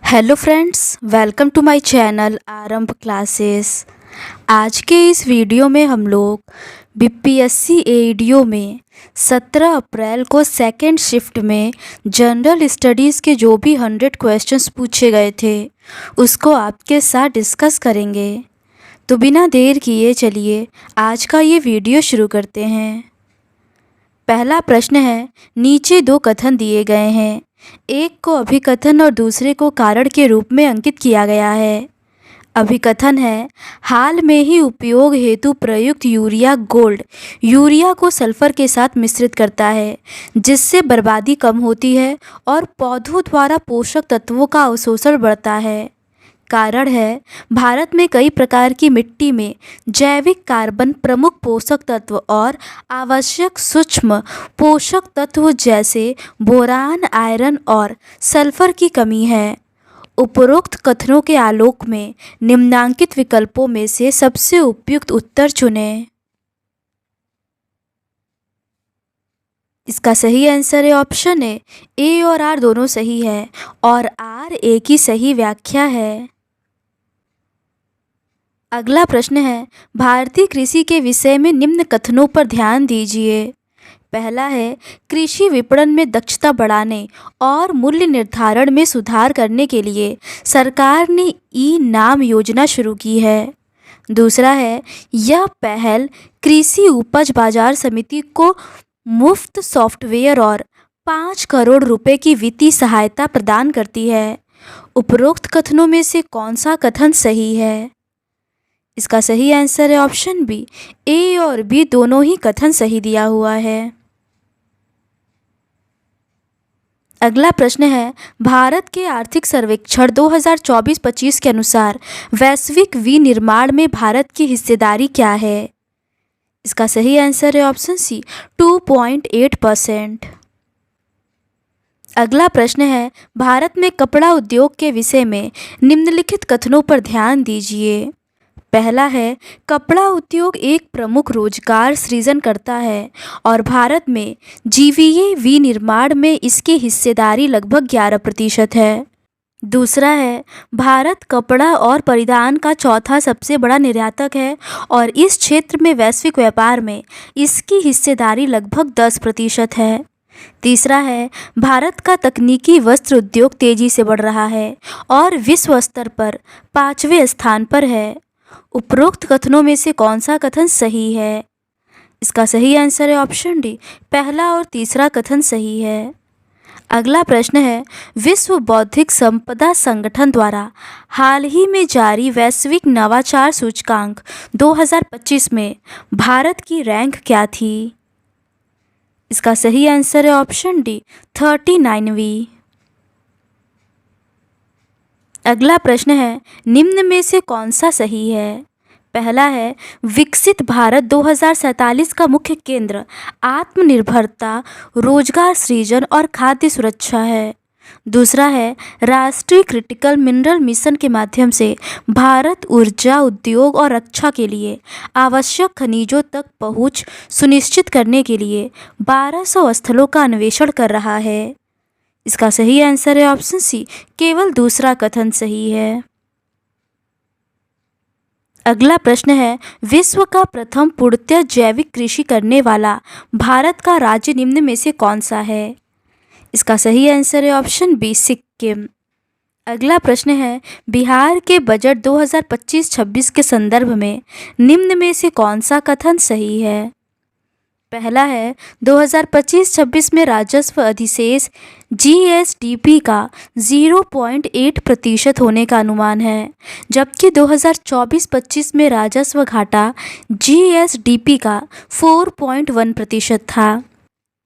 Hello friends, welcome to my channel Aarambh classes. आज के इस वीडियो में हम लोग बीपीएससी एईडीओ में 17 अप्रैल को सेकेंड शिफ्ट में जनरल स्टडीज़ के जो भी 100 क्वेश्चंस पूछे गए थे उसको आपके साथ डिस्कस करेंगे। तो बिना देर किए चलिए आज का ये वीडियो शुरू करते हैं। पहला प्रश्न है, नीचे दो कथन दिए गए हैं, एक को अभिकथन और दूसरे को कारण के रूप में अंकित किया गया है। अभिकथन है, हाल में ही उपयोग हेतु प्रयुक्त यूरिया गोल्ड यूरिया को सल्फर के साथ मिश्रित करता है जिससे बर्बादी कम होती है और पौधों द्वारा पोषक तत्वों का अवशोषण बढ़ता है। कारण है, भारत में कई प्रकार की मिट्टी में जैविक कार्बन प्रमुख पोषक तत्व और आवश्यक सूक्ष्म पोषक तत्व जैसे बोरान, आयरन और सल्फर की कमी है। उपरोक्त कथनों के आलोक में निम्नांकित विकल्पों में से सबसे उपयुक्त उत्तर चुनें। इसका सही आंसर है ऑप्शन ए और आर दोनों सही है और आर ए की सही व्याख्या है। अगला प्रश्न है, भारतीय कृषि के विषय में निम्न कथनों पर ध्यान दीजिए। पहला है, कृषि विपणन में दक्षता बढ़ाने और मूल्य निर्धारण में सुधार करने के लिए सरकार ने ई नाम योजना शुरू की है। दूसरा है, यह पहल कृषि उपज बाजार समिति को मुफ्त सॉफ्टवेयर और 5 करोड़ रुपए की वित्तीय सहायता प्रदान करती है। उपरोक्त कथनों में से कौन सा कथन सही है? इसका सही आंसर है ऑप्शन बी, ए और बी दोनों ही कथन सही दिया हुआ है। अगला प्रश्न है, भारत के आर्थिक सर्वेक्षण 2024-25 के अनुसार वैश्विक विनिर्माण में भारत की हिस्सेदारी क्या है? इसका सही आंसर है ऑप्शन सी, 2.8%। अगला प्रश्न है, भारत में कपड़ा उद्योग के विषय में निम्नलिखित कथनों पर ध्यान दीजिए। पहला है, कपड़ा उद्योग एक प्रमुख रोजगार सृजन करता है और भारत में जीवीए विनिर्माण में इसकी हिस्सेदारी लगभग 11% है। दूसरा है, भारत कपड़ा और परिधान का चौथा सबसे बड़ा निर्यातक है और इस क्षेत्र में वैश्विक व्यापार में इसकी हिस्सेदारी लगभग 10% है। तीसरा है, भारत का तकनीकी वस्त्र उद्योग तेजी से बढ़ रहा है और विश्व स्तर पर 5वें स्थान पर है। उपरोक्त कथनों में से कौन सा कथन सही है? इसका सही आंसर है ऑप्शन डी, पहला और तीसरा कथन सही है। अगला प्रश्न है, विश्व बौद्धिक संपदा संगठन द्वारा हाल ही में जारी वैश्विक नवाचार सूचकांक 2025 में भारत की रैंक क्या थी? इसका सही आंसर है ऑप्शन डी, 39वीं। अगला प्रश्न है, निम्न में से कौन सा सही है? पहला है, विकसित भारत 2047 का मुख्य केंद्र आत्मनिर्भरता, रोजगार सृजन और खाद्य सुरक्षा है। दूसरा है, राष्ट्रीय क्रिटिकल मिनरल मिशन के माध्यम से भारत ऊर्जा उद्योग और रक्षा के लिए आवश्यक खनिजों तक पहुंच सुनिश्चित करने के लिए 1200 स्थलों का अन्वेषण कर रहा है। इसका सही आंसर है ऑप्शन सी, केवल दूसरा कथन सही है। अगला प्रश्न है, विश्व का प्रथम पूर्णतः जैविक कृषि करने वाला भारत का राज्य निम्न में से कौन सा है? इसका सही आंसर है ऑप्शन बी, सिक्किम। अगला प्रश्न है, बिहार के बजट 2025-26 के संदर्भ में निम्न में से कौन सा कथन सही है? पहला है, 2025-26 में राजस्व अधिशेष जीएसडीपी का 0.8% होने का अनुमान है, जबकि 2024-25 में राजस्व घाटा जीएसडीपी का 4.1% था।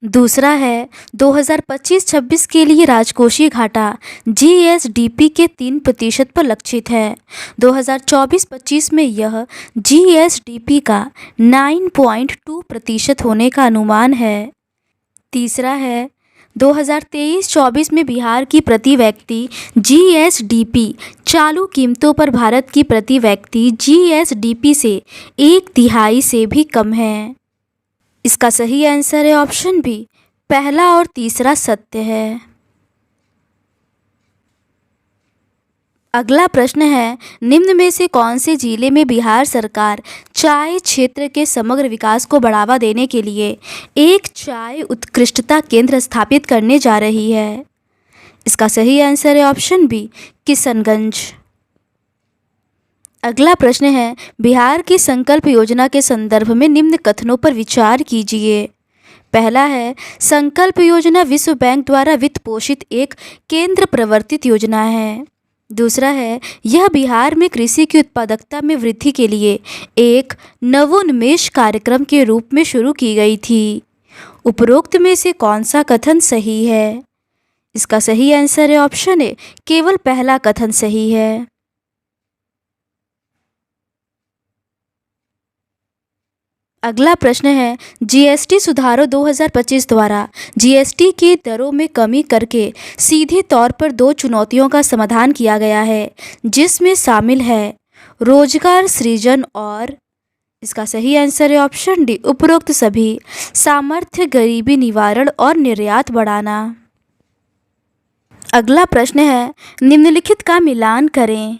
दूसरा है, 2025-26 के लिए राजकोषीय घाटा जीएसडीपी के 3% पर लक्षित है। 2024-25 में यह जीएसडीपी का 9.2% होने का अनुमान है। तीसरा है, 2023-24 में बिहार की प्रति व्यक्ति जीएसडीपी चालू कीमतों पर भारत की प्रति व्यक्ति जीएसडीपी से 1/3 से भी कम है। इसका सही आंसर है ऑप्शन बी, पहला और तीसरा सत्य है। अगला प्रश्न है, निम्न में से कौन से जिले में बिहार सरकार चाय क्षेत्र के समग्र विकास को बढ़ावा देने के लिए एक चाय उत्कृष्टता केंद्र स्थापित करने जा रही है? इसका सही आंसर है ऑप्शन बी, किशनगंज। अगला प्रश्न है, बिहार की संकल्प योजना के संदर्भ में निम्न कथनों पर विचार कीजिए। पहला है, संकल्प योजना विश्व बैंक द्वारा वित्त पोषित एक केंद्र प्रवर्तित योजना है। दूसरा है, यह बिहार में कृषि की उत्पादकता में वृद्धि के लिए एक नवोन्मेष कार्यक्रम के रूप में शुरू की गई थी। उपरोक्त में से कौन सा कथन सही है? इसका सही आंसर है ऑप्शन ए, केवल पहला कथन सही है। अगला प्रश्न है, जीएसटी सुधारों 2025 द्वारा जीएसटी की दरों में कमी करके सीधे तौर पर दो चुनौतियों का समाधान किया गया है, जिसमें शामिल है रोजगार सृजन और इसका सही आंसर है ऑप्शन डी, उपरोक्त सभी। सामर्थ्य, गरीबी निवारण और निर्यात बढ़ाना। अगला प्रश्न है, निम्नलिखित का मिलान करें।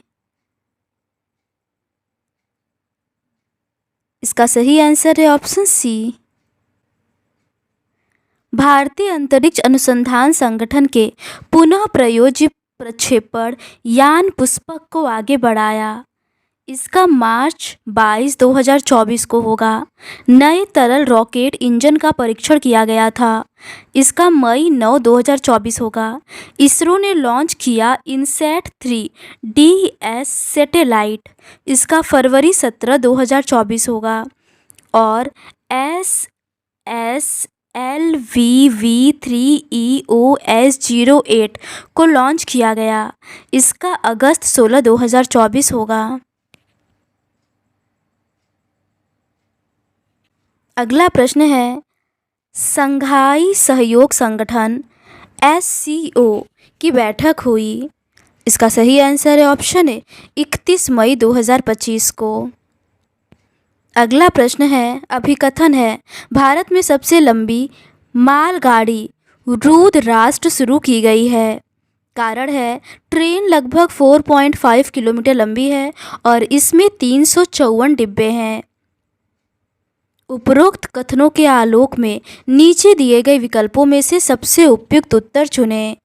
इसका सही आंसर है ऑप्शन सी। भारतीय अंतरिक्ष अनुसंधान संगठन के पुनः प्रायोजित प्रक्षेपण यान पुष्पक को आगे बढ़ाया। इसका मार्च 22, 2024 को होगा। नए तरल रॉकेट इंजन का परीक्षण किया गया था। इसका मई 9, 2024 होगा। इसरो ने लॉन्च किया इनसैट 3 DS सैटेलाइट। इसका फरवरी 17, 2024 होगा। और SLVV3EOS08 को लॉन्च किया गया। इसका अगस्त 16, 2024 होगा। अगला प्रश्न है, संघाई सहयोग संगठन SCO की बैठक हुई। इसका सही आंसर है ऑप्शन ए, 31 मई 2025 को। अगला प्रश्न है, अभिकथन है, भारत में सबसे लंबी मालगाड़ी रुद्राष्ट्र शुरू की गई है। कारण है, ट्रेन लगभग 4.5 किलोमीटर लंबी है और इसमें 354 डिब्बे हैं। उपरोक्त कथनों के आलोक में नीचे दिए गए विकल्पों में से सबसे उपयुक्त उत्तर चुनें।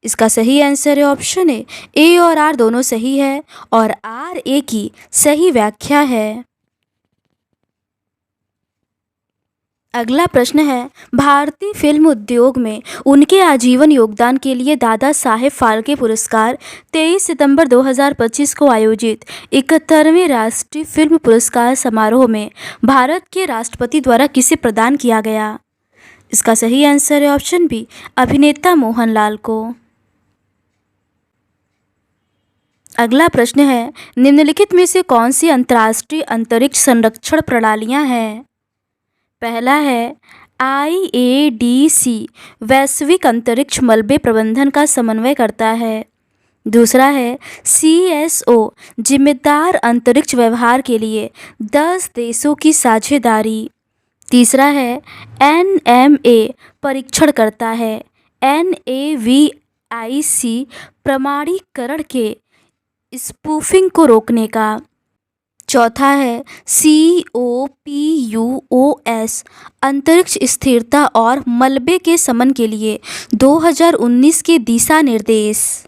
इसका सही आंसर है ऑप्शन ए और आर दोनों सही है और आर ए की सही व्याख्या है। अगला प्रश्न है, भारतीय फिल्म उद्योग में उनके आजीवन योगदान के लिए दादा साहेब फाल्के पुरस्कार 23 सितंबर 2025 को आयोजित 71वें राष्ट्रीय फिल्म पुरस्कार समारोह में भारत के राष्ट्रपति द्वारा किसे प्रदान किया गया? इसका सही आंसर है ऑप्शन बी, अभिनेता मोहनलाल को। अगला प्रश्न है, निम्नलिखित में से कौन सी अंतर्राष्ट्रीय अंतरिक्ष संरक्षण प्रणालियां हैं? पहला है, IADC वैश्विक अंतरिक्ष मलबे प्रबंधन का समन्वय करता है। दूसरा है, CSO जिम्मेदार अंतरिक्ष व्यवहार के लिए 10 देशों की साझेदारी। तीसरा है, NMA परीक्षण करता है। NAVIC प्रमाणीकरण के स्पूफिंग को रोकने का। चौथा है, COPUOS अंतरिक्ष स्थिरता और मलबे के शमन के लिए 2019 के दिशा निर्देश।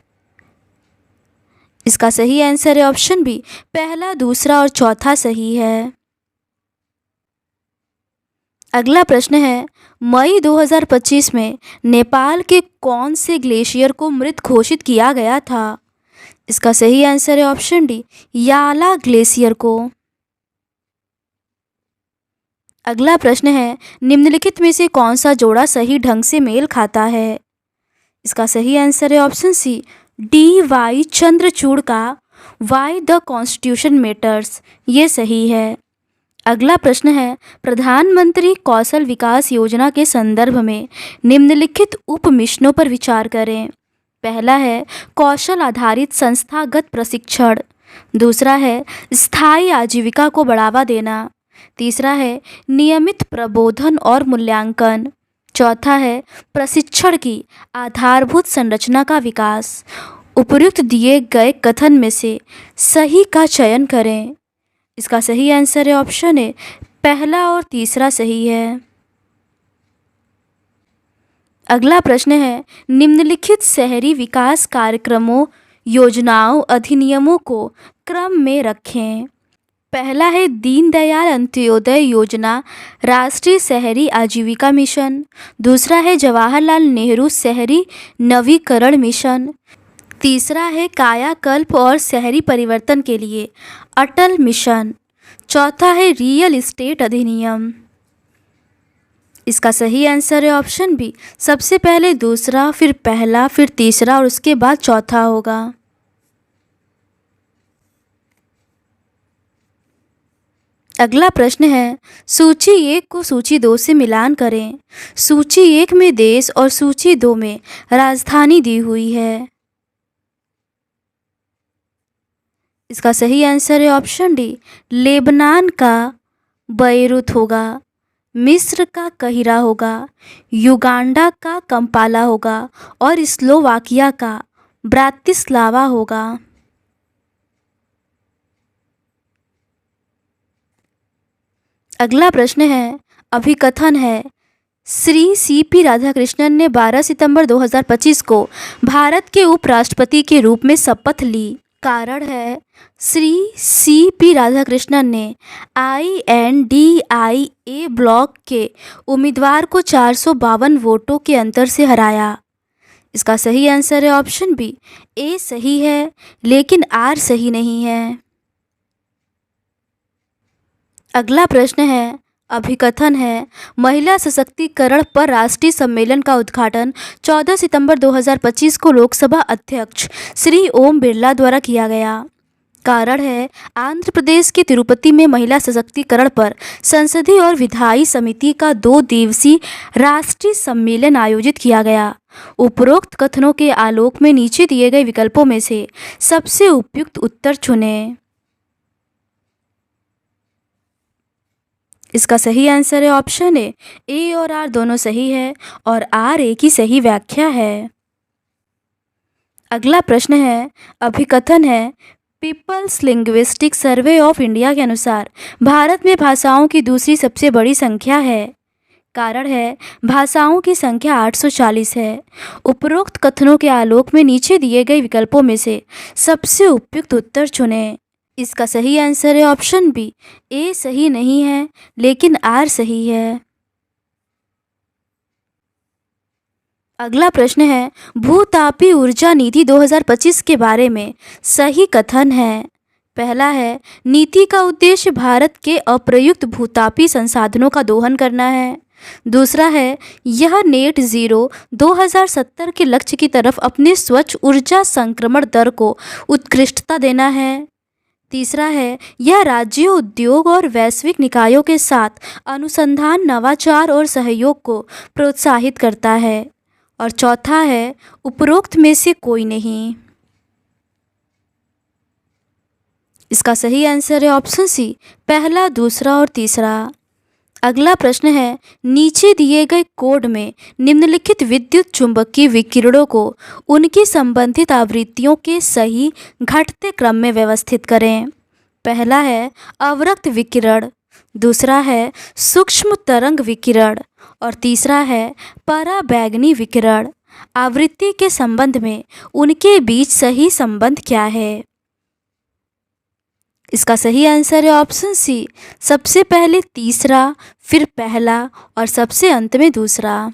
इसका सही आंसर है ऑप्शन बी, पहला, दूसरा और चौथा सही है। अगला प्रश्न है, मई 2025 में नेपाल के कौन से ग्लेशियर को मृत घोषित किया गया था? इसका सही आंसर है ऑप्शन डी, याला ग्लेशियर को। अगला प्रश्न है, निम्नलिखित में से कौन सा जोड़ा सही ढंग से मेल खाता है? इसका सही आंसर है ऑप्शन सी, DY चंद्रचूड़ का वाई द कॉन्स्टिट्यूशन मैटर्स, ये सही है। अगला प्रश्न है, प्रधानमंत्री कौशल विकास योजना के संदर्भ में निम्नलिखित उप मिशनों पर विचार करें। पहला है, कौशल आधारित संस्थागत प्रशिक्षण। दूसरा है, स्थायी आजीविका को बढ़ावा देना। तीसरा है, नियमित प्रबोधन और मूल्यांकन। चौथा है, प्रशिक्षण की आधारभूत संरचना का विकास। उपर्युक्त दिए गए कथन में से सही का चयन करें। इसका सही आंसर है ऑप्शन ए, पहला और तीसरा सही है। अगला प्रश्न है, निम्नलिखित शहरी विकास कार्यक्रमों, योजनाओं, अधिनियमों को क्रम में रखें। पहला है दीनदयाल अंत्योदय योजना, राष्ट्रीय शहरी आजीविका मिशन। दूसरा है जवाहरलाल नेहरू शहरी नवीकरण मिशन। तीसरा है कायाकल्प और शहरी परिवर्तन के लिए अटल मिशन। चौथा है रियल एस्टेट अधिनियम। इसका सही आंसर है ऑप्शन बी, सबसे पहले दूसरा, फिर पहला, फिर तीसरा और उसके बाद चौथा होगा। अगला प्रश्न है, सूची 1 को सूची 2 से मिलान करें। सूची 1 में देश और सूची 2 में राजधानी दी हुई है। इसका सही आंसर है ऑप्शन डी, लेबनान का बैरूत होगा, मिस्र का कहिरा होगा, युगांडा का कंपाला होगा और स्लोवाकिया का ब्रातिस्लावा होगा। अगला प्रश्न है, अभिकथन है, श्री सीपी राधाकृष्णन ने 12 सितंबर 2025 को भारत के उपराष्ट्रपति के रूप में शपथ ली। कारण है, श्री सीपी राधाकृष्णन ने INDIA ब्लॉक के उम्मीदवार को 452 वोटों के अंतर से हराया। इसका सही आंसर है ऑप्शन बी, ए सही है लेकिन आर सही नहीं है। अगला प्रश्न है, अभिकथन है, महिला सशक्तिकरण पर राष्ट्रीय सम्मेलन का उद्घाटन 14 सितंबर 2025 को लोकसभा अध्यक्ष श्री ओम बिरला द्वारा किया गया। कारण है, आंध्र प्रदेश के तिरुपति में महिला सशक्तिकरण पर संसदीय और विधायी समिति का 2 दिवसीय राष्ट्रीय सम्मेलन आयोजित किया गया। उपरोक्त कथनों के आलोक में नीचे दिए गए विकल्पों में से सबसे उपयुक्त उत्तर चुनें। इसका सही आंसर है ऑप्शन ए और आर दोनों सही है और आर ए की सही व्याख्या है। अगला प्रश्न है, अभिकथन है, people's linguistic survey of India के अनुसार भारत में भाषाओं की दूसरी सबसे बड़ी संख्या है। कारण है, भाषाओं की संख्या 840 है। उपरोक्त कथनों के आलोक में नीचे दिए गए विकल्पों में से सबसे उपयुक्त उत्तर चुनें। इसका सही आंसर है ऑप्शन बी, ए सही नहीं है लेकिन आर सही है। अगला प्रश्न है, भूतापीय ऊर्जा नीति 2025 के बारे में सही कथन है। पहला है, नीति का उद्देश्य भारत के अप्रयुक्त भूतापीय संसाधनों का दोहन करना है। दूसरा है, यह नेट ज़ीरो 2070 के लक्ष्य की तरफ अपने स्वच्छ ऊर्जा संक्रमण दर को उत्कृष्टता देना है। तीसरा है, यह राज्यों, उद्योग और वैश्विक निकायों के साथ अनुसंधान, नवाचार और सहयोग को प्रोत्साहित करता है। और चौथा है, उपरोक्त में से कोई नहीं। इसका सही आंसर है ऑप्शन सी, पहला, दूसरा और तीसरा। अगला प्रश्न है, नीचे दिए गए कोड में निम्नलिखित विद्युत चुंबकीय विकिरणों को उनकी संबंधित आवृत्तियों के सही घटते क्रम में व्यवस्थित करें। पहला है अवरक्त विकिरण, दूसरा है सूक्ष्म तरंग विकिरण और तीसरा है पराबैंगनी विकिरण। आवृत्ति के संबंध में उनके बीच सही संबंध क्या है? इसका सही आंसर है ऑप्शन सी, सबसे पहले तीसरा, फिर पहला और सबसे अंत में दूसरा।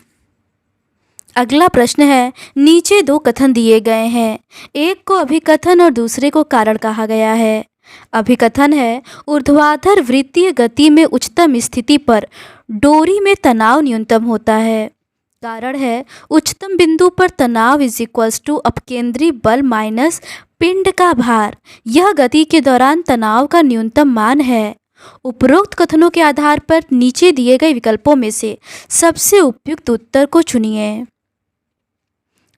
अगला प्रश्न है, नीचे 2 कथन दिए गए हैं, एक को अभिकथन और दूसरे को कारण कहा गया है। अभिकथन है, ऊर्ध्वाधर वृत्तीय गति में उच्चतम स्थिति पर डोरी में तनाव न्यूनतम होता है। कारण है, उच्चतम बिंदु पर तनाव = अपकेंद्री बल माइनस पिंड का भार। यह गति के दौरान तनाव का न्यूनतम मान है। उपरोक्त कथनों के आधार पर नीचे दिए गए विकल्पों में से सबसे उपयुक्त उत्तर को चुनिए।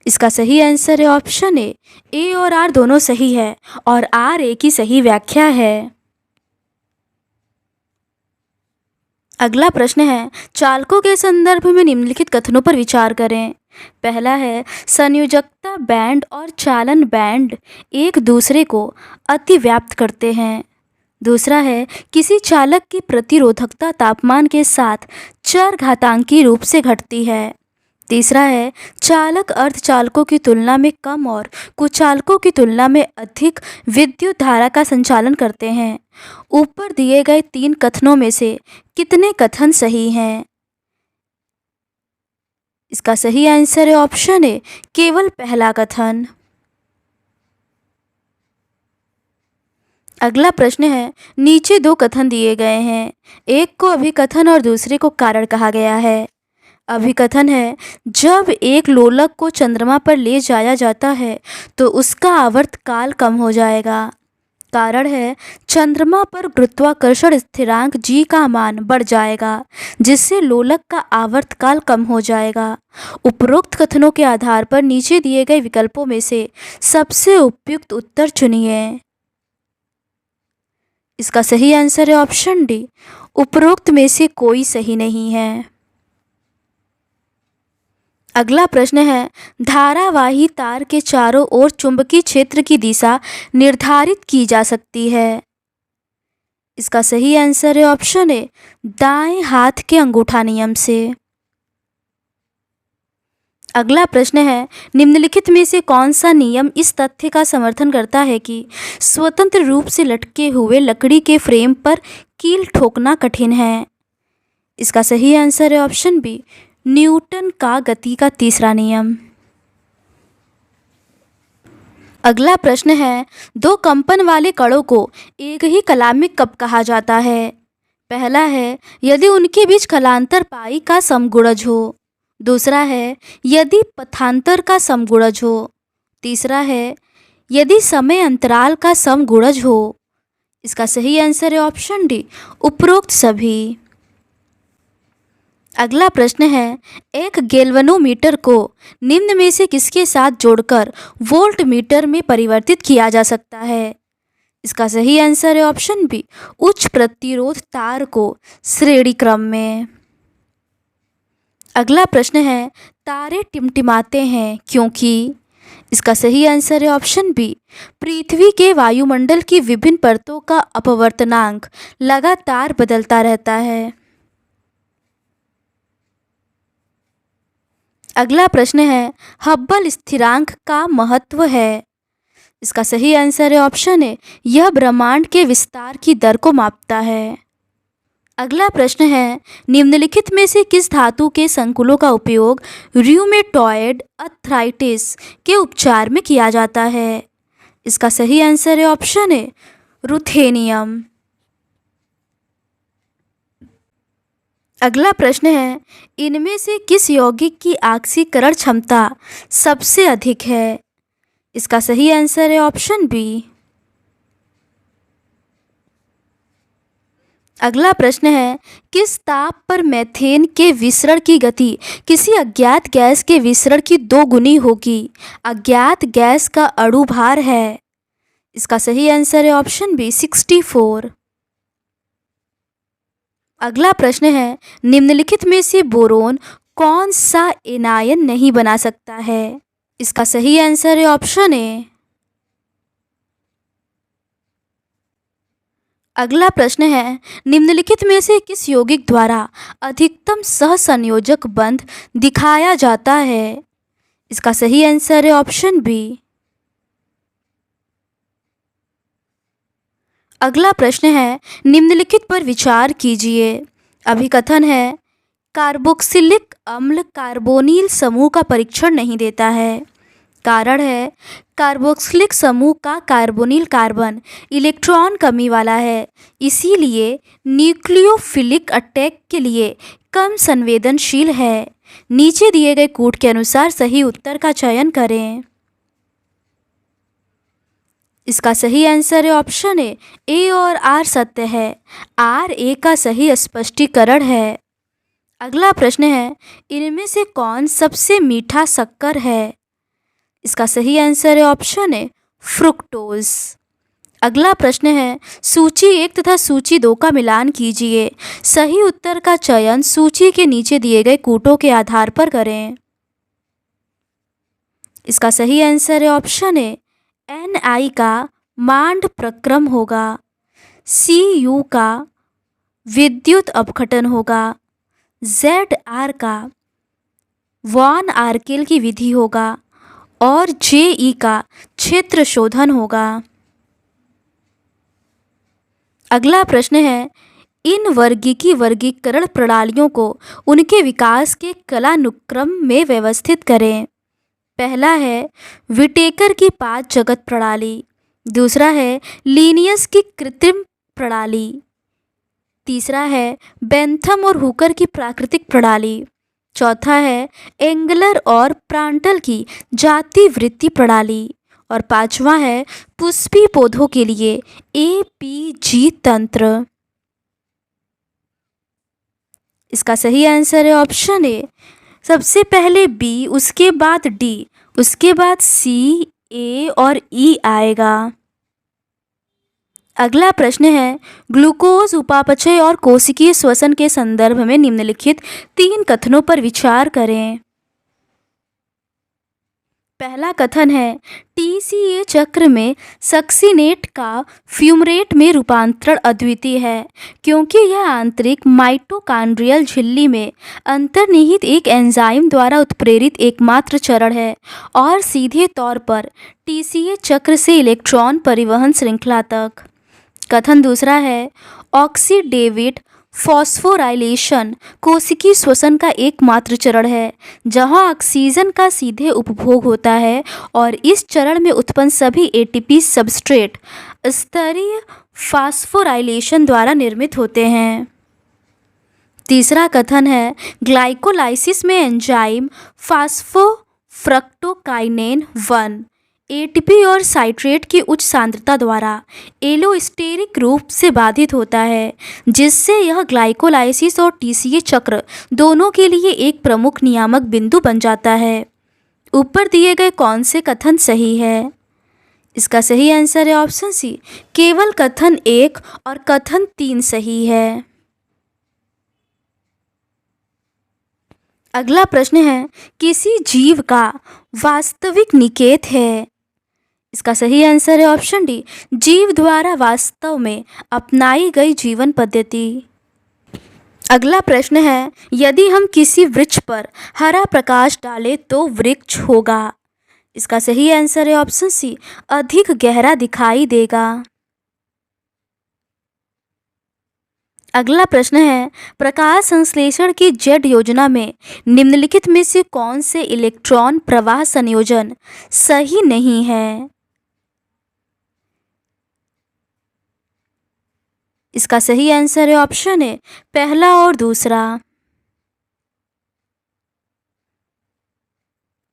इसका सही आंसर है ऑप्शन ए और आर दोनों सही है और आर ए की सही व्याख्या है। अगला प्रश्न है, चालकों के संदर्भ में निम्नलिखित कथनों पर विचार करें। पहला है संयोजकता बैंड और चालन बैंड एक दूसरे को अतिव्याप्त करते हैं। दूसरा है किसी चालक की प्रतिरोधकता तापमान के साथ चरघातांकी रूप से घटती है। तीसरा है चालक अर्धचालकों की तुलना में कम और कुचालकों की तुलना में अधिक विद्युत धारा का संचालन करते हैं। ऊपर दिए गए 3 कथनों में से कितने कथन सही हैं? इसका सही आंसर है ऑप्शन ए, केवल पहला कथन। अगला प्रश्न है, नीचे 2 कथन दिए गए हैं, एक को अभिकथन और दूसरे को कारण कहा गया है। अभिकथन है, जब एक लोलक को चंद्रमा पर ले जाया जाता है तो उसका आवर्तकाल कम हो जाएगा। कारण है, चंद्रमा पर गुरुत्वाकर्षण स्थिरांक g का मान बढ़ जाएगा जिससे लोलक का आवर्तकाल कम हो जाएगा। उपरोक्त कथनों के आधार पर नीचे दिए गए विकल्पों में से सबसे उपयुक्त उत्तर चुनिए। इसका सही आंसर है ऑप्शन डी, उपरोक्त में से कोई सही नहीं है। अगला प्रश्न है, धारावाही तार के चारों ओर चुंबकीय क्षेत्र की दिशा निर्धारित की जा सकती है। इसका सही आंसर है ऑप्शन ए, दाएं हाथ के अंगूठा नियम से। अगला प्रश्न है, निम्नलिखित में से कौन सा नियम इस तथ्य का समर्थन करता है कि स्वतंत्र रूप से लटके हुए लकड़ी के फ्रेम पर कील ठोकना कठिन है? इसका सही आंसर है ऑप्शन बी, न्यूटन का गति का तीसरा नियम। अगला प्रश्न है, 2 कंपन वाले कणों को एक ही कलामिक कब कहा जाता है? पहला है यदि उनके बीच कलांतर पाई का समगुणज हो। दूसरा है यदि पथांतर का समगुणज हो। तीसरा है यदि समय अंतराल का समगुणज हो। इसका सही आंसर है ऑप्शन डी, उपरोक्त सभी। अगला प्रश्न है, एक गैल्वेनोमीटर को निम्न में से किसके साथ जोड़कर वोल्ट मीटर में परिवर्तित किया जा सकता है? इसका सही आंसर है ऑप्शन बी, उच्च प्रतिरोध तार को श्रेणी क्रम में। अगला प्रश्न है, तारे टिमटिमाते हैं क्योंकि? इसका सही आंसर है ऑप्शन बी, पृथ्वी के वायुमंडल की विभिन्न परतों का अपवर्तनांक लगातार बदलता रहता है। अगला प्रश्न है, हब्बल स्थिरांक का महत्व है? इसका सही आंसर है ऑप्शन ए, यह ब्रह्मांड के विस्तार की दर को मापता है। अगला प्रश्न है, निम्नलिखित में से किस धातु के संकुलों का उपयोग रूमेटॉयड अर्थराइटिस के उपचार में किया जाता है? इसका सही आंसर है ऑप्शन ए, रुथेनियम। अगला प्रश्न है, इनमें से किस यौगिक की ऑक्सीकरण क्षमता सबसे अधिक है? इसका सही आंसर है ऑप्शन बी। अगला प्रश्न है, किस ताप पर मेथेन के विसरण की गति किसी अज्ञात गैस के विसरण की 2 गुनी होगी? अज्ञात गैस का अणु भार है। इसका सही आंसर है ऑप्शन बी, 64। अगला प्रश्न है, निम्नलिखित में से बोरोन कौन सा एनायन नहीं बना सकता है? इसका सही आंसर है ऑप्शन ए। अगला प्रश्न है, निम्नलिखित में से किस यौगिक द्वारा अधिकतम सहसंयोजक बंध दिखाया जाता है? इसका सही आंसर है ऑप्शन बी। अगला प्रश्न है, निम्नलिखित पर विचार कीजिए। अभिकथन है, कार्बोक्सिलिक अम्ल कार्बोनिल समूह का परीक्षण नहीं देता है। कारण है, कार्बोक्सिलिक समूह का कार्बोनिल कार्बन इलेक्ट्रॉन कमी वाला है, इसीलिए न्यूक्लियोफिलिक अटैक के लिए कम संवेदनशील है। नीचे दिए गए कूट के अनुसार सही उत्तर का चयन करें। इसका सही आंसर है ऑप्शन ए और आर सत्य है। आर ए का सही स्पष्टीकरण है। अगला प्रश्न है, इनमें से कौन सबसे मीठा शक्कर है? इसका सही आंसर है ऑप्शन ए, फ्रुक्टोज। अगला प्रश्न है, सूची 1 तथा सूची 2 का मिलान कीजिए। सही उत्तर का चयन सूची के नीचे दिए गए कूटों के आधार पर करें। इसका सही आंसर है ऑप्शन ए Ni का मांड प्रक्रम होगा, Cu का विद्युत अपघटन होगा, Zr का वॉन आर्केल की विधि होगा और Je का क्षेत्र शोधन होगा। अगला प्रश्न है, इन वर्गीकी वर्गीकरण प्रणालियों को उनके विकास के कालानुक्रम में व्यवस्थित करें। पहला है विटेकर की 5 जगत प्रणाली, दूसरा है लीनियस की कृत्रिम प्रणाली, तीसरा है बेंथम और हुकर की प्राकृतिक प्रणाली, चौथा है एंगलर और प्रांटल की जाति वृत्ति प्रणाली और पांचवा है पुष्पी पौधों के लिए APG तंत्र। इसका सही आंसर है ऑप्शन ए सबसे पहले B, उसके बाद D, उसके बाद C, A और E आएगा। अगला प्रश्न है, ग्लूकोज उपापचय और कोशिकीय श्वसन के संदर्भ में निम्नलिखित 3 कथनों पर विचार करें। पहला कथन है, TCA चक्र में सक्सिनेट का फ्यूमरेट में रूपांतरण अद्वितीय है क्योंकि यह आंतरिक माइटोकॉन्ड्रियल झिल्ली में अंतर्निहित एक एंजाइम द्वारा उत्प्रेरित एकमात्र चरण है और सीधे तौर पर TCA चक्र से इलेक्ट्रॉन परिवहन श्रृंखला तक। कथन दूसरा है, ऑक्सीडेटिव फॉस्फोराइलेशन कोशिकीय श्वसन का एकमात्र चरण है जहां ऑक्सीजन का सीधे उपभोग होता है और इस चरण में उत्पन्न सभी ATP सबस्ट्रेट स्तरीय फॉस्फोराइलेशन द्वारा निर्मित होते हैं। तीसरा कथन है, ग्लाइकोलाइसिस में एंजाइम फास्फोफ्रक्टोकाइनेन 1 ATP और साइट्रेट की उच्च सांद्रता द्वारा एलोस्टेरिक रूप से बाधित होता है जिससे यह ग्लाइकोलाइसिस और TCA चक्र दोनों के लिए एक प्रमुख नियामक बिंदु बन जाता है। ऊपर दिए गए कौन से कथन सही है? इसका सही आंसर है ऑप्शन सी, केवल कथन 1 और कथन 3 सही है। अगला प्रश्न है, किसी जीव का वास्तविक निकेत है। इसका सही आंसर है ऑप्शन डी, जीव द्वारा वास्तव में अपनाई गई जीवन पद्धति। अगला प्रश्न है, यदि हम किसी वृक्ष पर हरा प्रकाश डालें तो वृक्ष होगा। इसका सही आंसर है ऑप्शन सी, अधिक गहरा दिखाई देगा। अगला प्रश्न है, प्रकाश संश्लेषण की जेड योजना में निम्नलिखित में से कौन से इलेक्ट्रॉन प्रवाह संयोजन सही नहीं है? इसका सही आंसर है ऑप्शन ए, पहला और दूसरा।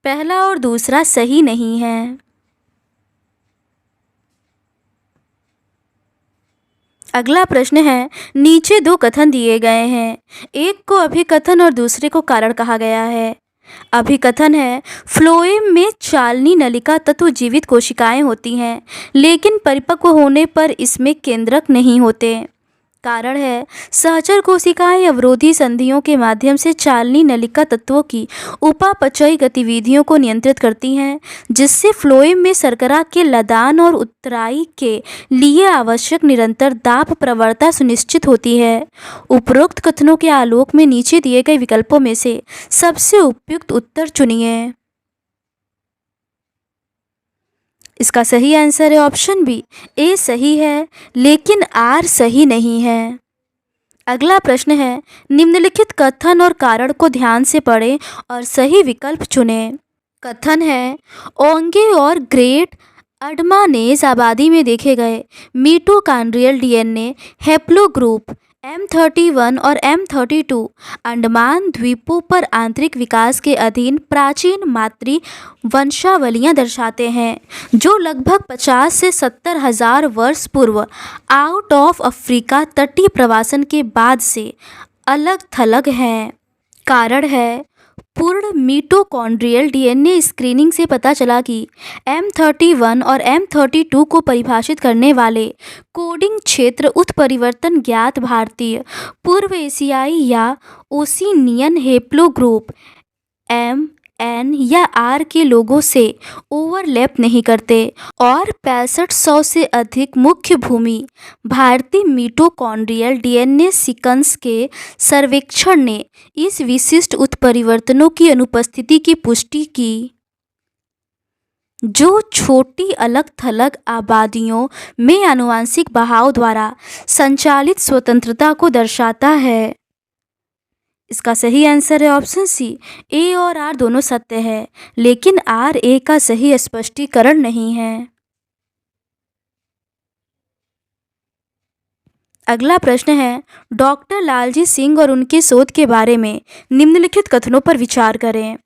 पहला और दूसरा सही नहीं है। अगला प्रश्न है, नीचे 2 कथन दिए गए हैं, एक को अभिकथन और दूसरे को कारण कहा गया है। अभिकथन है, फ्लोएम में चालनी नलिका तत्व जीवित कोशिकाएं होती हैं लेकिन परिपक्व होने पर इसमें केंद्रक नहीं होते। कारण है, सहचर कोशिकाएं अवरोधी संधियों के माध्यम से चालनी नलिका तत्वों की उपापचयी गतिविधियों को नियंत्रित करती हैं जिससे फ्लोएम में शर्करा के लदान और उत्तराई के लिए आवश्यक निरंतर दाब प्रवणता सुनिश्चित होती है। उपरोक्त कथनों के आलोक में नीचे दिए गए विकल्पों में से सबसे उपयुक्त उत्तर चुनिए। इसका सही आंसर है ऑप्शन बी, ए सही है लेकिन आर सही नहीं है। अगला प्रश्न है, निम्नलिखित कथन और कारण को ध्यान से पढ़ें और सही विकल्प चुनें। कथन है, ओंगे और ग्रेट अडमानेज आबादी में देखे गए मिटोकॉन्ड्रियल DNA हैप्लोग्रुप M31 और M32 अंडमान द्वीपों पर आंतरिक विकास के अधीन प्राचीन मातृ वंशावलियां दर्शाते हैं जो लगभग 50 से 70 हजार वर्ष पूर्व आउट ऑफ अफ्रीका तटीय प्रवासन के बाद से अलग थलग हैं। कारण है, पूर्ण मिटोकॉन्ड्रियल DNA स्क्रीनिंग से पता चला कि M31 और M32 को परिभाषित करने वाले कोडिंग क्षेत्र उत्परिवर्तन ज्ञात भारतीय, पूर्व एशियाई या ओशिनियन हैप्लोग्रुप एन या आर के लोगों से ओवरलैप नहीं करते और 6500 से अधिक मुख्य भूमि भारतीय मिटोकॉन्ड्रियल डीएनए सीक्वेंस के सर्वेक्षण ने इस विशिष्ट उत्परिवर्तनों की अनुपस्थिति की पुष्टि की, जो छोटी अलग थलग आबादियों में आनुवंशिक बहाव द्वारा संचालित स्वतंत्रता को दर्शाता है। इसका सही आंसर है ऑप्शन सी, ए और आर दोनों सत्य है, लेकिन आर ए का सही स्पष्टीकरण नहीं है। अगला प्रश्न है, डॉक्टर लालजी सिंह और उनके शोध के बारे में निम्नलिखित कथनों पर विचार करें।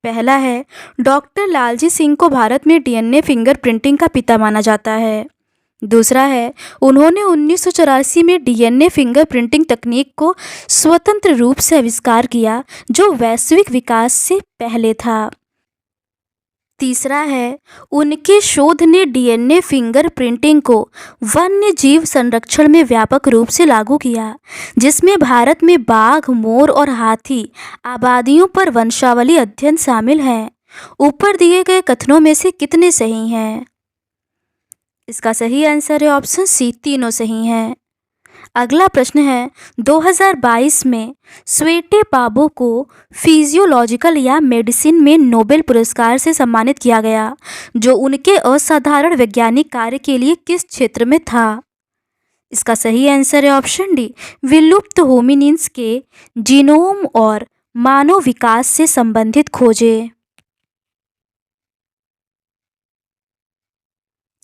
पहला है, डॉक्टर लालजी सिंह को भारत में डीएनए फिंगरप्रिंटिंग का पिता माना जाता है। दूसरा है, उन्होंने 1984 में डीएनए फिंगरप्रिंटिंग तकनीक को स्वतंत्र रूप से आविष्कार किया, जो वैश्विक विकास से पहले था। तीसरा है, उनके शोध ने डीएनए फिंगरप्रिंटिंग को वन्य जीव संरक्षण में व्यापक रूप से लागू किया, जिसमें भारत में बाघ, मोर और हाथी आबादियों पर वंशावली अध्ययन शामिल है। ऊपर दिए गए कथनों में से कितने सही हैं? इसका सही आंसर है ऑप्शन सी, तीनों सही हैं। अगला प्रश्न है, 2022 में स्वेटे पाबो को फिजियोलॉजिकल या मेडिसिन में नोबेल पुरस्कार से सम्मानित किया गया, जो उनके असाधारण वैज्ञानिक कार्य के लिए किस क्षेत्र में था? इसका सही आंसर है ऑप्शन डी, विलुप्त होमिनिन्स के जीनोम और मानव विकास से संबंधित खोजें।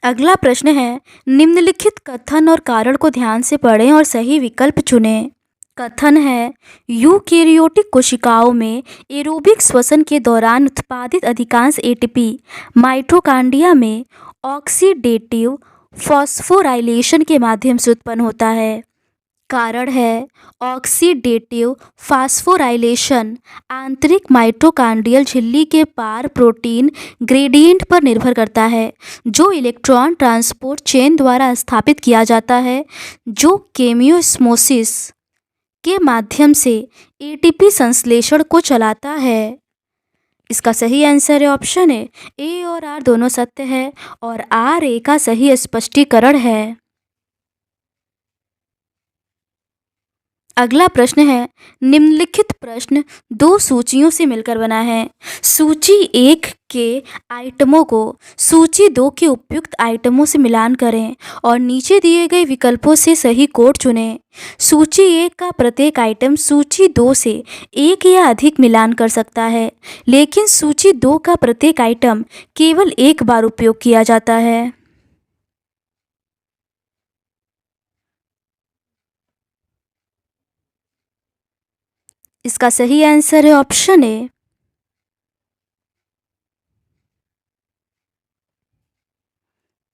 अगला प्रश्न है, निम्नलिखित कथन और कारण को ध्यान से पढ़ें और सही विकल्प चुनें। कथन है, यूकेरियोटिक कोशिकाओं में एरोबिक श्वसन के दौरान उत्पादित अधिकांश एटीपी माइटोकॉन्ड्रिया में ऑक्सीडेटिव फॉस्फोराइलेशन के माध्यम से उत्पन्न होता है। कारण है, ऑक्सीडेटिव फास्फोराइलेशन आंतरिक माइटोकॉन्ड्रियल झिल्ली के पार प्रोटीन ग्रेडिएंट पर निर्भर करता है, जो इलेक्ट्रॉन ट्रांसपोर्ट चेन द्वारा स्थापित किया जाता है, जो केमियोस्मोसिस के माध्यम से एटीपी संश्लेषण को चलाता है। इसका सही आंसर है ऑप्शन ए और आर दोनों सत्य है और आर ए का सही स्पष्टीकरण है। अगला प्रश्न है, निम्नलिखित प्रश्न दो सूचियों से मिलकर बना है। सूची 1 के आइटमों को सूची 2 के उपयुक्त आइटमों से मिलान करें और नीचे दिए गए विकल्पों से सही कोड चुनें। सूची 1 का प्रत्येक आइटम सूची 2 से एक या अधिक मिलान कर सकता है, लेकिन सूची 2 का प्रत्येक आइटम केवल एक बार उपयोग किया जाता है। इसका सही आंसर है ऑप्शन ए।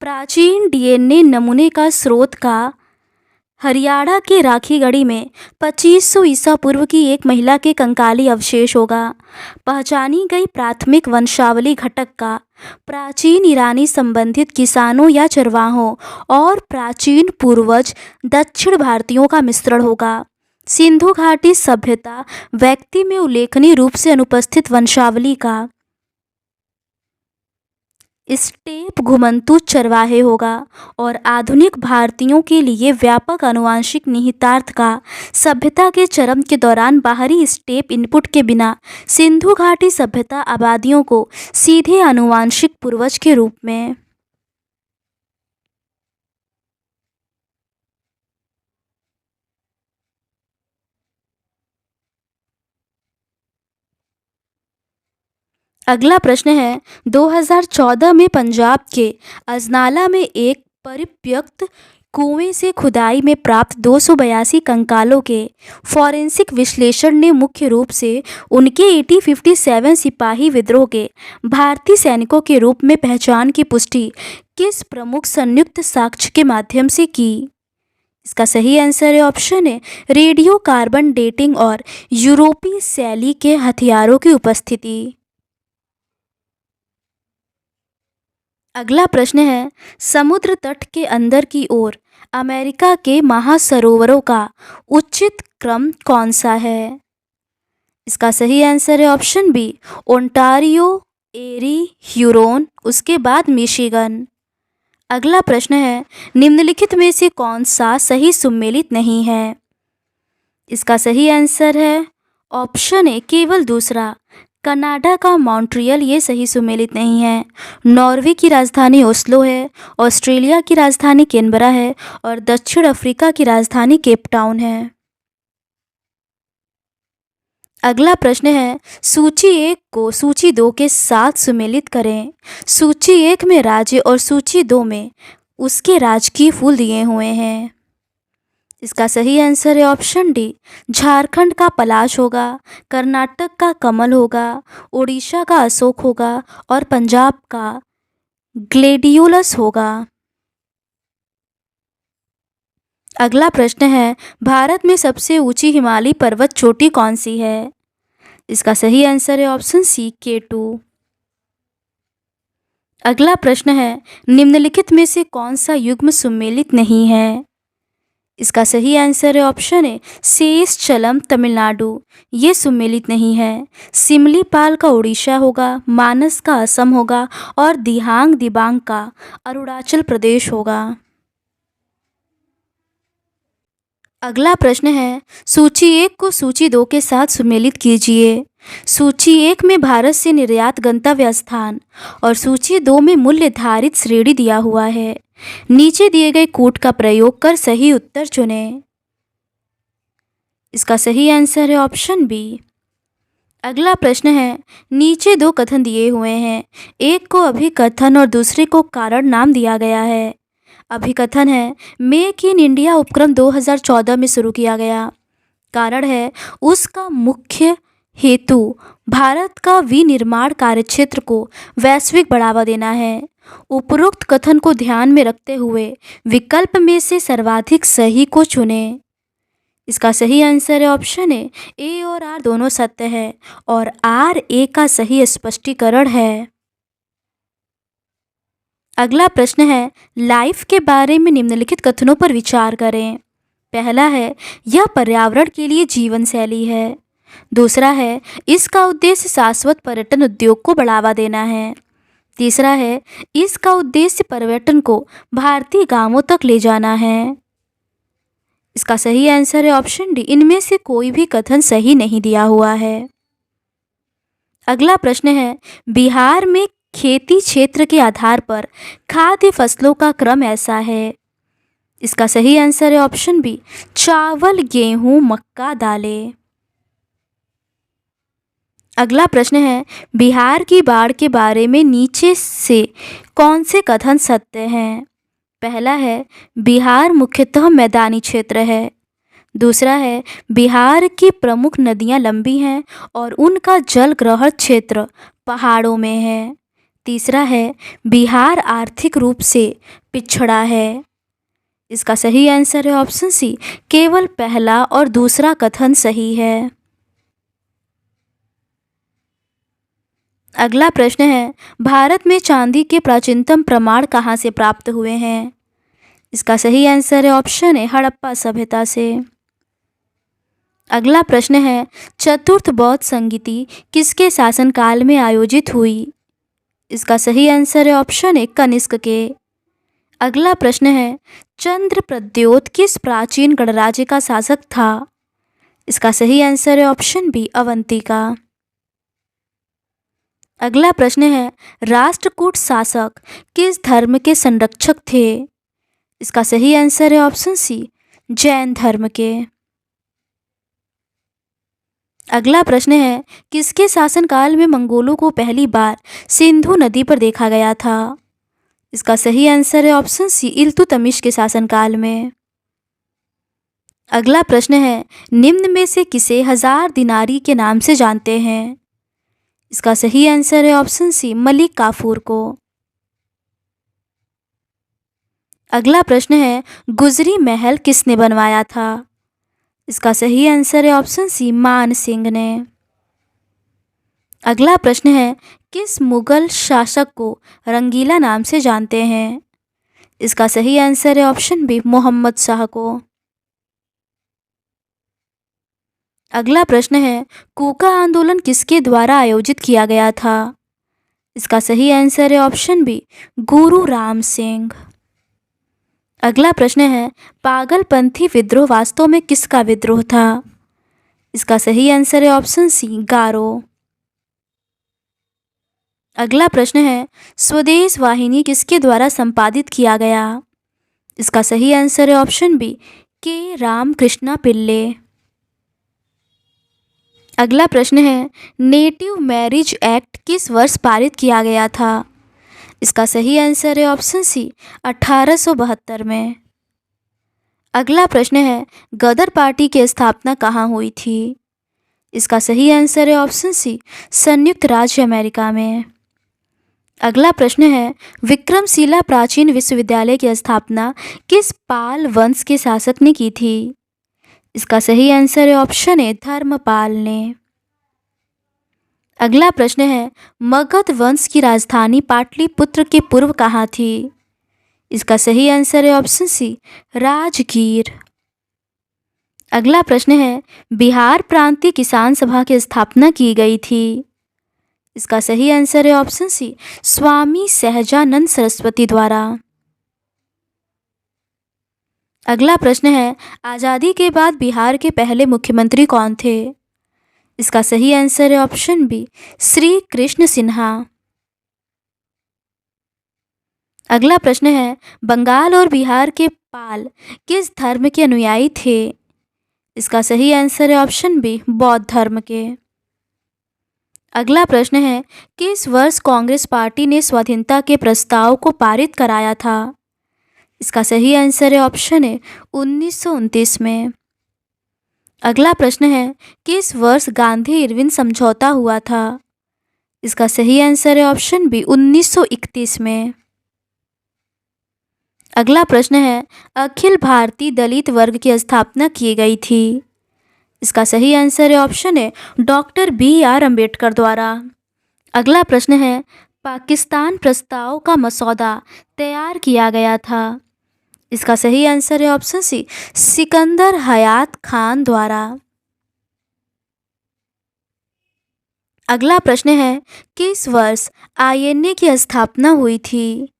प्राचीन डीएनए नमूने का स्रोत का हरियाणा के राखीगढ़ी में 2500 ईसा पूर्व की एक महिला के कंकाली अवशेष होगा। पहचानी गई प्राथमिक वंशावली घटक का प्राचीन ईरानी संबंधित किसानों या चरवाहों और प्राचीन पूर्वज दक्षिण भारतीयों का मिश्रण होगा। सिंधु घाटी सभ्यता व्यक्ति में उल्लेखनीय रूप से अनुपस्थित वंशावली का स्टेप घुमंतु चरवाहे होगा और आधुनिक भारतीयों के लिए व्यापक आनुवंशिक निहितार्थ का सभ्यता के चरम के दौरान बाहरी स्टेप इनपुट के बिना सिंधु घाटी सभ्यता आबादियों को सीधे आनुवंशिक पूर्वज के रूप में। अगला प्रश्न है, 2014 में पंजाब के अजनाला में एक परित्यक्त कुएं से खुदाई में प्राप्त 282 कंकालों के फॉरेंसिक विश्लेषण ने मुख्य रूप से उनके 1857 सिपाही विद्रोह के भारतीय सैनिकों के रूप में पहचान की पुष्टि किस प्रमुख संयुक्त साक्ष्य के माध्यम से की? इसका सही आंसर है option A, radio carbon dating और यूरोपीय शैली के हथियारों की उपस्थिति। अगला प्रश्न है, समुद्र तट के अंदर की ओर अमेरिका के महासरोवरों का उचित क्रम कौन सा है? इसका सही आंसर है ऑप्शन बी, ओंटारियो, एरी, ह्यूरोन, उसके बाद मिशिगन। अगला प्रश्न है, निम्नलिखित में से कौन सा सही सुमेलित नहीं है? इसका सही आंसर है ऑप्शन ए, केवल दूसरा, कनाडा का मॉन्ट्रियल ये सही सुमेलित नहीं है। नॉर्वे की राजधानी ओस्लो है, ऑस्ट्रेलिया की राजधानी कैनबरा है और दक्षिण अफ्रीका की राजधानी केप टाउन है। अगला प्रश्न है, सूची 1 को सूची 2 के साथ सुमेलित करें। सूची 1 में राज्य और सूची 2 में उसके राजकीय फूल दिए हुए हैं। इसका सही आंसर है ऑप्शन डी, झारखंड का पलाश होगा, कर्नाटक का कमल होगा, उड़ीसा का अशोक होगा और पंजाब का ग्लेडियोलस होगा। अगला प्रश्न है, भारत में सबसे ऊंची हिमालयी पर्वत चोटी कौन सी है? इसका सही आंसर है ऑप्शन सी, K2। अगला प्रश्न है, निम्नलिखित में से कौन सा युग्म सुमेलित नहीं है? इसका सही आंसर है ऑप्शन ए, शेषचलम तमिलनाडु ये सुमेलित नहीं है। सिमलीपाल का उड़ीसा होगा, मानस का असम होगा और दिहांग दिबांग का अरुणाचल प्रदेश होगा। अगला प्रश्न है, सूची 1 को सूची 2 के साथ सुमेलित कीजिए। सूची 1 में भारत से निर्यात गंतव्य स्थान और सूची 2 में मूल्य धारित श्रेणी दिया हुआ है। नीचे दिए गए कूट का प्रयोग कर सही उत्तर चुनें। इसका सही आंसर है ऑप्शन बी। अगला प्रश्न है, नीचे 2 कथन दिए हुए हैं, एक को अभिकथन और दूसरे को कारण नाम दिया गया है। अभिकथन है, मेक इन इंडिया उपक्रम 2014 में शुरू किया गया। कारण है, उसका मुख्य हेतु भारत का विनिर्माण कार्यक्षेत्र को वैश्विक बढ़ावा देना है। उपरोक्त कथन को ध्यान में रखते हुए विकल्प में से सर्वाधिक सही को चुनें। इसका सही आंसर है ऑप्शन ए और आर दोनों सत्य है और आर ए का सही स्पष्टीकरण है। अगला प्रश्न है, लाइफ के बारे में निम्नलिखित कथनों पर विचार करें। पहला है, यह पर्यावरण के लिए जीवन शैली है। दूसरा है, इसका उद्देश्य शाश्वत पर्यटन उद्योग को बढ़ावा देना है। तीसरा है, इसका उद्देश्य पर्यटन को भारतीय गांवों तक ले जाना है। इसका सही आंसर है ऑप्शन डी, इनमें से कोई भी कथन सही नहीं दिया हुआ है। अगला प्रश्न है, बिहार में खेती क्षेत्र के आधार पर खाद्य फसलों का क्रम ऐसा है। इसका सही आंसर है ऑप्शन बी, चावल, गेहूं, मक्का, दालें। अगला प्रश्न है, बिहार की बाढ़ के बारे में नीचे से कौन से कथन सत्य हैं? पहला है, बिहार मुख्यतः मैदानी क्षेत्र है। दूसरा है, बिहार की प्रमुख नदियां लंबी हैं और उनका जल ग्रहण क्षेत्र पहाड़ों में है। तीसरा है, बिहार आर्थिक रूप से पिछड़ा है। इसका सही आंसर है ऑप्शन सी, केवल पहला और दूसरा कथन सही है। अगला प्रश्न है, भारत में चांदी के प्राचीनतम प्रमाण कहाँ से प्राप्त हुए हैं? इसका सही आंसर है ऑप्शन ए, हड़प्पा सभ्यता से। अगला प्रश्न है, चतुर्थ बौद्ध संगीति किसके शासनकाल में आयोजित हुई? इसका सही आंसर है ऑप्शन ए, कनिष्क के। अगला प्रश्न है, चंद्रप्रद्योत किस प्राचीन गणराज्य का शासक था? इसका सही आंसर है ऑप्शन बी, अवंती का। अगला प्रश्न है, राष्ट्रकूट शासक किस धर्म के संरक्षक थे? इसका सही आंसर है ऑप्शन सी, जैन धर्म के। अगला प्रश्न है, किसके शासनकाल में मंगोलों को पहली बार सिंधु नदी पर देखा गया था? इसका सही आंसर है ऑप्शन सी, इल्तुतमिश के शासनकाल में। अगला प्रश्न है, निम्न में से किसे 1000 दिनारी के नाम से जानते हैं? इसका सही आंसर है ऑप्शन सी, मलिक काफूर को। अगला प्रश्न है, गुजरी महल किसने बनवाया था? इसका सही आंसर है ऑप्शन सी, मान सिंह ने। अगला प्रश्न है, किस मुगल शासक को रंगीला नाम से जानते हैं? इसका सही आंसर है ऑप्शन बी, मोहम्मद शाह को। अगला प्रश्न है, कूका आंदोलन किसके द्वारा आयोजित किया गया था? इसका सही आंसर है ऑप्शन बी, गुरु राम सिंह। अगला प्रश्न है, पागलपंथी विद्रोह वास्तव में किसका विद्रोह था? इसका सही आंसर है ऑप्शन सी, गारो। अगला प्रश्न है, स्वदेश वाहिनी किसके द्वारा संपादित किया गया? इसका सही आंसर है ऑप्शन बी, के रामकृष्णा पिल्ले। अगला प्रश्न है, नेटिव मैरिज एक्ट किस वर्ष पारित किया गया था? इसका सही आंसर है ऑप्शन सी, 1872 में। अगला प्रश्न है, गदर पार्टी की स्थापना कहाँ हुई थी? इसका सही आंसर है ऑप्शन सी, संयुक्त राज्य अमेरिका में। अगला प्रश्न है, विक्रमशिला प्राचीन विश्वविद्यालय की स्थापना किस पाल वंश के शासक ने की थी? इसका सही आंसर है ऑप्शन ए, धर्मपाल ने। अगला प्रश्न है, मगध वंश की राजधानी पाटलिपुत्र के पूर्व कहाँ थी? इसका सही आंसर है ऑप्शन सी, राजगीर। अगला प्रश्न है, बिहार प्रांतीय किसान सभा की स्थापना की गई थी? इसका सही आंसर है ऑप्शन सी, स्वामी सहजानंद सरस्वती द्वारा। अगला प्रश्न है, आज़ादी के बाद बिहार के पहले मुख्यमंत्री कौन थे? इसका सही आंसर है ऑप्शन बी, श्री कृष्ण सिन्हा। अगला प्रश्न है, बंगाल और बिहार के पाल किस धर्म के अनुयायी थे? इसका सही आंसर है ऑप्शन बी, बौद्ध धर्म के। अगला प्रश्न है, किस वर्ष कांग्रेस पार्टी ने स्वाधीनता के प्रस्ताव को पारित कराया था? इसका सही आंसर है ऑप्शन ए, 1929 में। अगला प्रश्न है, किस वर्ष गांधी इरविन समझौता हुआ था? इसका सही आंसर है ऑप्शन बी, 1931 में। अगला प्रश्न है, अखिल भारतीय दलित वर्ग की स्थापना की गई थी? इसका सही आंसर है ऑप्शन है, डॉक्टर BR अम्बेडकर द्वारा। अगला प्रश्न है, पाकिस्तान प्रस्ताव का मसौदा तैयार किया गया था? इसका सही आंसर है ऑप्शन सी, सिकंदर हयात खान द्वारा। अगला प्रश्न है, किस वर्ष INA की स्थापना हुई थी?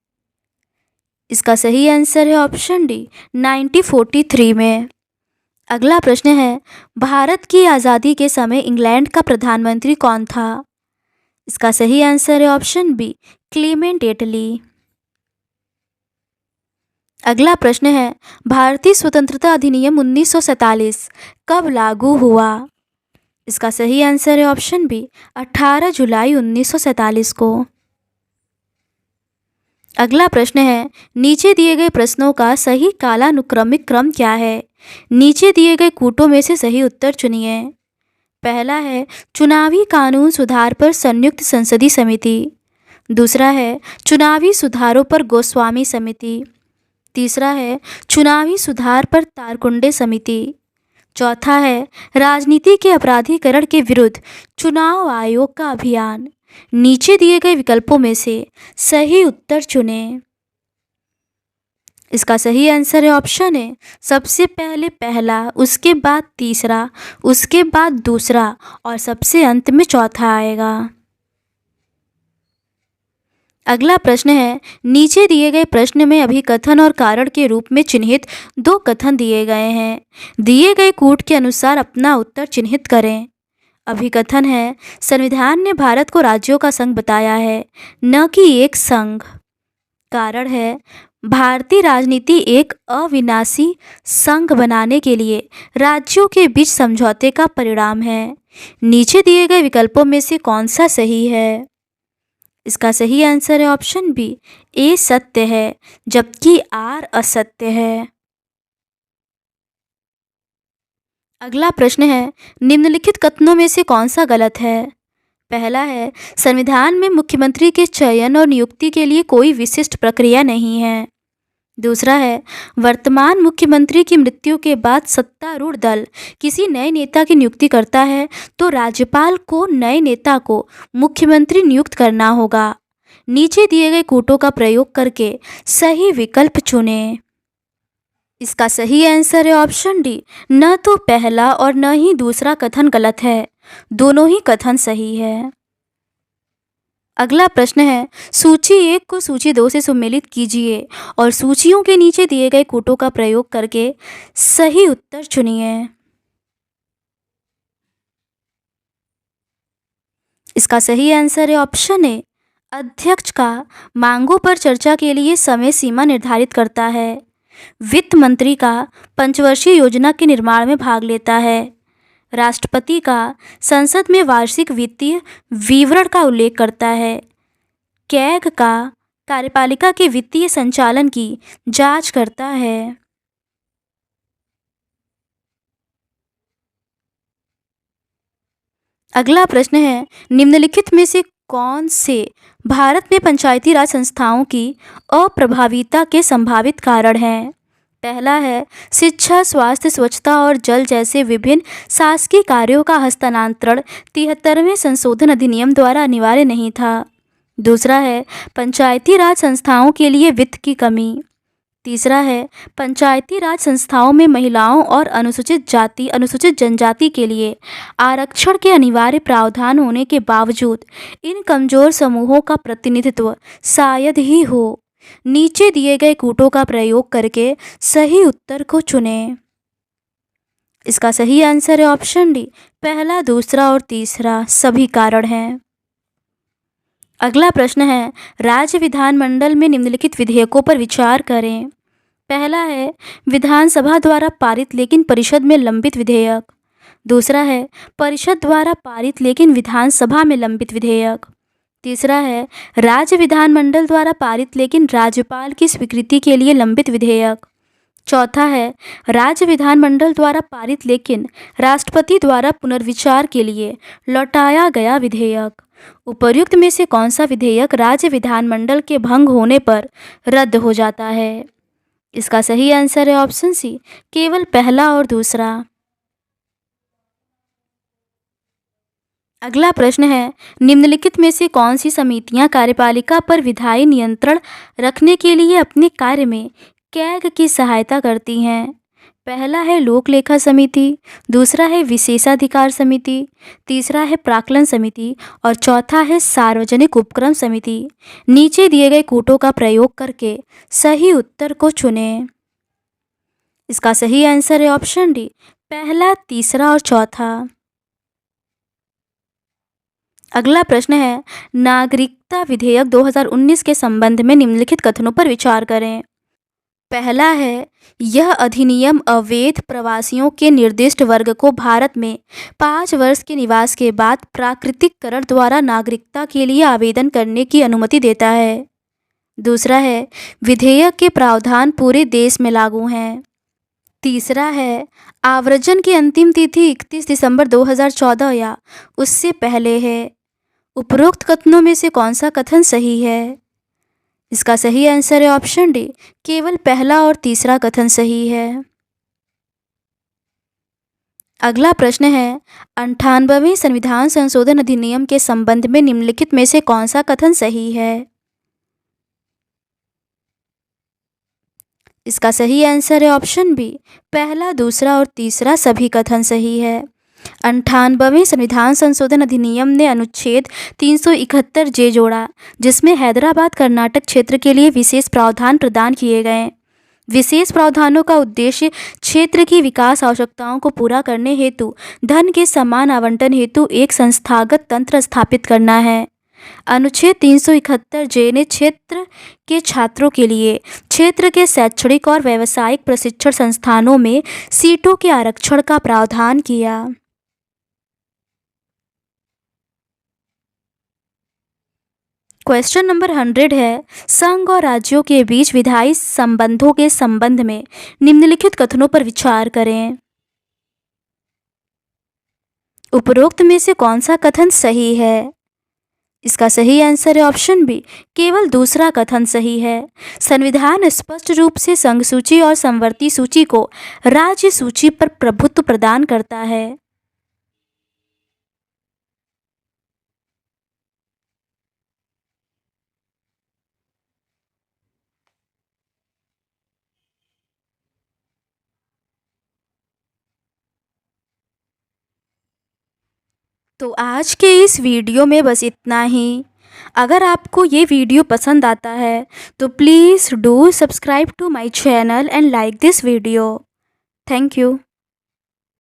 इसका सही आंसर है ऑप्शन डी, 1943 में। अगला प्रश्न है, भारत की आज़ादी के समय इंग्लैंड का प्रधानमंत्री कौन था? इसका सही आंसर है ऑप्शन बी, क्लीमेंट एटली। अगला प्रश्न है, भारतीय स्वतंत्रता अधिनियम 1947 कब लागू हुआ? इसका सही आंसर है ऑप्शन बी, 18 जुलाई 1947 को। अगला प्रश्न है, नीचे दिए गए प्रश्नों का सही कालानुक्रमिक क्रम क्या है? नीचे दिए गए कूटों में से सही उत्तर चुनिए। पहला है, चुनावी कानून सुधार पर संयुक्त संसदीय समिति। दूसरा है, चुनावी सुधारों पर गोस्वामी समिति। तीसरा है, चुनावी सुधार पर तारकुंडे समिति। चौथा है, राजनीति के अपराधीकरण के विरुद्ध चुनाव आयोग का अभियान। नीचे दिए गए विकल्पों में से सही उत्तर चुनें। इसका सही आंसर है ऑप्शन है, सबसे पहले पहला, उसके बाद तीसरा, उसके बाद दूसरा और सबसे अंत में चौथा आएगा। अगला प्रश्न है, नीचे दिए गए प्रश्न में अभिकथन और कारण के रूप में चिन्हित दो कथन दिए गए हैं। दिए गए कूट के अनुसार अपना उत्तर चिन्हित करें। अभिकथन है, संविधान ने भारत को राज्यों का संघ बताया है, न कि एक संघ। कारण है, भारतीय राजनीति एक अविनाशी संघ बनाने के लिए राज्यों के बीच समझौते का परिणाम है। नीचे दिए गए विकल्पों में से कौन सा सही है? इसका सही आंसर है ऑप्शन बी, ए सत्य है जबकि आर असत्य है। अगला प्रश्न है, निम्नलिखित कथनों में से कौन सा गलत है? पहला है, संविधान में मुख्यमंत्री के चयन और नियुक्ति के लिए कोई विशिष्ट प्रक्रिया नहीं है। दूसरा है, वर्तमान मुख्यमंत्री की मृत्यु के बाद सत्तारूढ़ दल किसी नए नेता की नियुक्ति करता है तो राज्यपाल को नए नेता को मुख्यमंत्री नियुक्त करना होगा। नीचे दिए गए कूटों का प्रयोग करके सही विकल्प चुनें। इसका सही आंसर है ऑप्शन डी। न तो पहला और न ही दूसरा कथन गलत है, दोनों ही कथन सही है। अगला प्रश्न है, सूची 1 को सूची 2 से सम्मिलित कीजिए और सूचियों के नीचे दिए गए कूटों का प्रयोग करके सही उत्तर चुनिए। इसका सही आंसर है ऑप्शन ए। अध्यक्ष का मांगों पर चर्चा के लिए समय सीमा निर्धारित करता है। वित्त मंत्री का पंचवर्षीय योजना के निर्माण में भाग लेता है। राष्ट्रपति का संसद में वार्षिक वित्तीय विवरण का उल्लेख करता है। कैग का कार्यपालिका के वित्तीय संचालन की जांच करता है। अगला प्रश्न है, निम्नलिखित में से कौन से भारत में पंचायती राज संस्थाओं की अप्रभाविता के संभावित कारण हैं? पहला है, शिक्षा, स्वास्थ्य, स्वच्छता और जल जैसे विभिन्न शासकीय कार्यों का हस्तांतरण 73वें संशोधन अधिनियम द्वारा अनिवार्य नहीं था। दूसरा है, पंचायती राज संस्थाओं के लिए वित्त की कमी। तीसरा है, पंचायती राज संस्थाओं में महिलाओं और अनुसूचित जाति अनुसूचित जनजाति के लिए आरक्षण के अनिवार्य प्रावधान होने के बावजूद इन कमजोर समूहों का प्रतिनिधित्व शायद ही हो। नीचे दिए गए कूटों का प्रयोग करके सही उत्तर को चुनें। इसका सही आंसर है ऑप्शन डी। पहला, दूसरा और तीसरा सभी कारण हैं। अगला प्रश्न है, राज्य विधानमंडल में निम्नलिखित विधेयकों पर विचार करें। पहला है, विधानसभा द्वारा पारित लेकिन परिषद में लंबित विधेयक। दूसरा है, परिषद द्वारा पारित लेकिन विधानसभा में लंबित विधेयक। तीसरा है, राज्य विधानमंडल द्वारा पारित लेकिन राज्यपाल की स्वीकृति के लिए लंबित विधेयक। चौथा है, राज्य विधानमंडल द्वारा पारित लेकिन राष्ट्रपति द्वारा पुनर्विचार के लिए लौटाया गया विधेयक। उपर्युक्त में से कौन सा विधेयक राज्य विधानमंडल के भंग होने पर रद्द हो जाता है? इसका सही आंसर है ऑप्शन सी, केवल पहला और दूसरा। अगला प्रश्न है, निम्नलिखित में से कौन सी समितियां कार्यपालिका पर विधायी नियंत्रण रखने के लिए अपने कार्य में कैग की सहायता करती हैं? पहला है लोक लेखा समिति, दूसरा है विशेषाधिकार समिति, तीसरा है प्राक्कलन समिति और चौथा है सार्वजनिक उपक्रम समिति। नीचे दिए गए कूटों का प्रयोग करके सही उत्तर को चुनें। इसका सही आंसर है ऑप्शन डी, पहला, तीसरा और चौथा। अगला प्रश्न है, नागरिकता विधेयक 2019 के संबंध में निम्नलिखित कथनों पर विचार करें। पहला है, यह अधिनियम अवैध प्रवासियों के निर्दिष्ट वर्ग को भारत में 5 वर्ष के निवास के बाद प्राकृतिककरण द्वारा नागरिकता के लिए आवेदन करने की अनुमति देता है। दूसरा है, विधेयक के प्रावधान पूरे देश में लागू हैं। तीसरा है, आव्रजन की अंतिम तिथि 31 दिसंबर 2014 या उससे पहले है। उपरोक्त कथनों में से कौन सा कथन सही है? इसका सही आंसर है ऑप्शन डी, केवल पहला और तीसरा कथन सही है। अगला प्रश्न है, 98वें संविधान संशोधन अधिनियम के संबंध में निम्नलिखित में से कौन सा कथन सही है? इसका सही आंसर है ऑप्शन बी, पहला, दूसरा और तीसरा सभी कथन सही है। 98वें संविधान संशोधन अधिनियम ने अनुच्छेद 371 जे जोड़ा, जिसमें हैदराबाद कर्नाटक क्षेत्र के लिए विशेष प्रावधान प्रदान किए गए। विशेष प्रावधानों का उद्देश्य क्षेत्र की विकास आवश्यकताओं को पूरा करने हेतु धन के समान आवंटन हेतु एक संस्थागत तंत्र स्थापित करना है। अनुच्छेद 371 जे ने क्षेत्र के छात्रों के लिए क्षेत्र के शैक्षणिक और व्यावसायिक प्रशिक्षण संस्थानों में सीटों के आरक्षण का प्रावधान किया। क्वेश्चन नंबर 100 है, संघ और राज्यों के बीच विधायी संबंधों के संबंध में निम्नलिखित कथनों पर विचार करें। उपरोक्त में से कौन सा कथन सही है? इसका सही आंसर है ऑप्शन बी, केवल दूसरा कथन सही है। संविधान स्पष्ट रूप से संघ सूची और समवर्ती सूची को राज्य सूची पर प्रभुत्व प्रदान करता है। तो आज के इस वीडियो में बस इतना ही। अगर आपको ये वीडियो पसंद आता है तो please do subscribe to my channel and like this video. Thank you.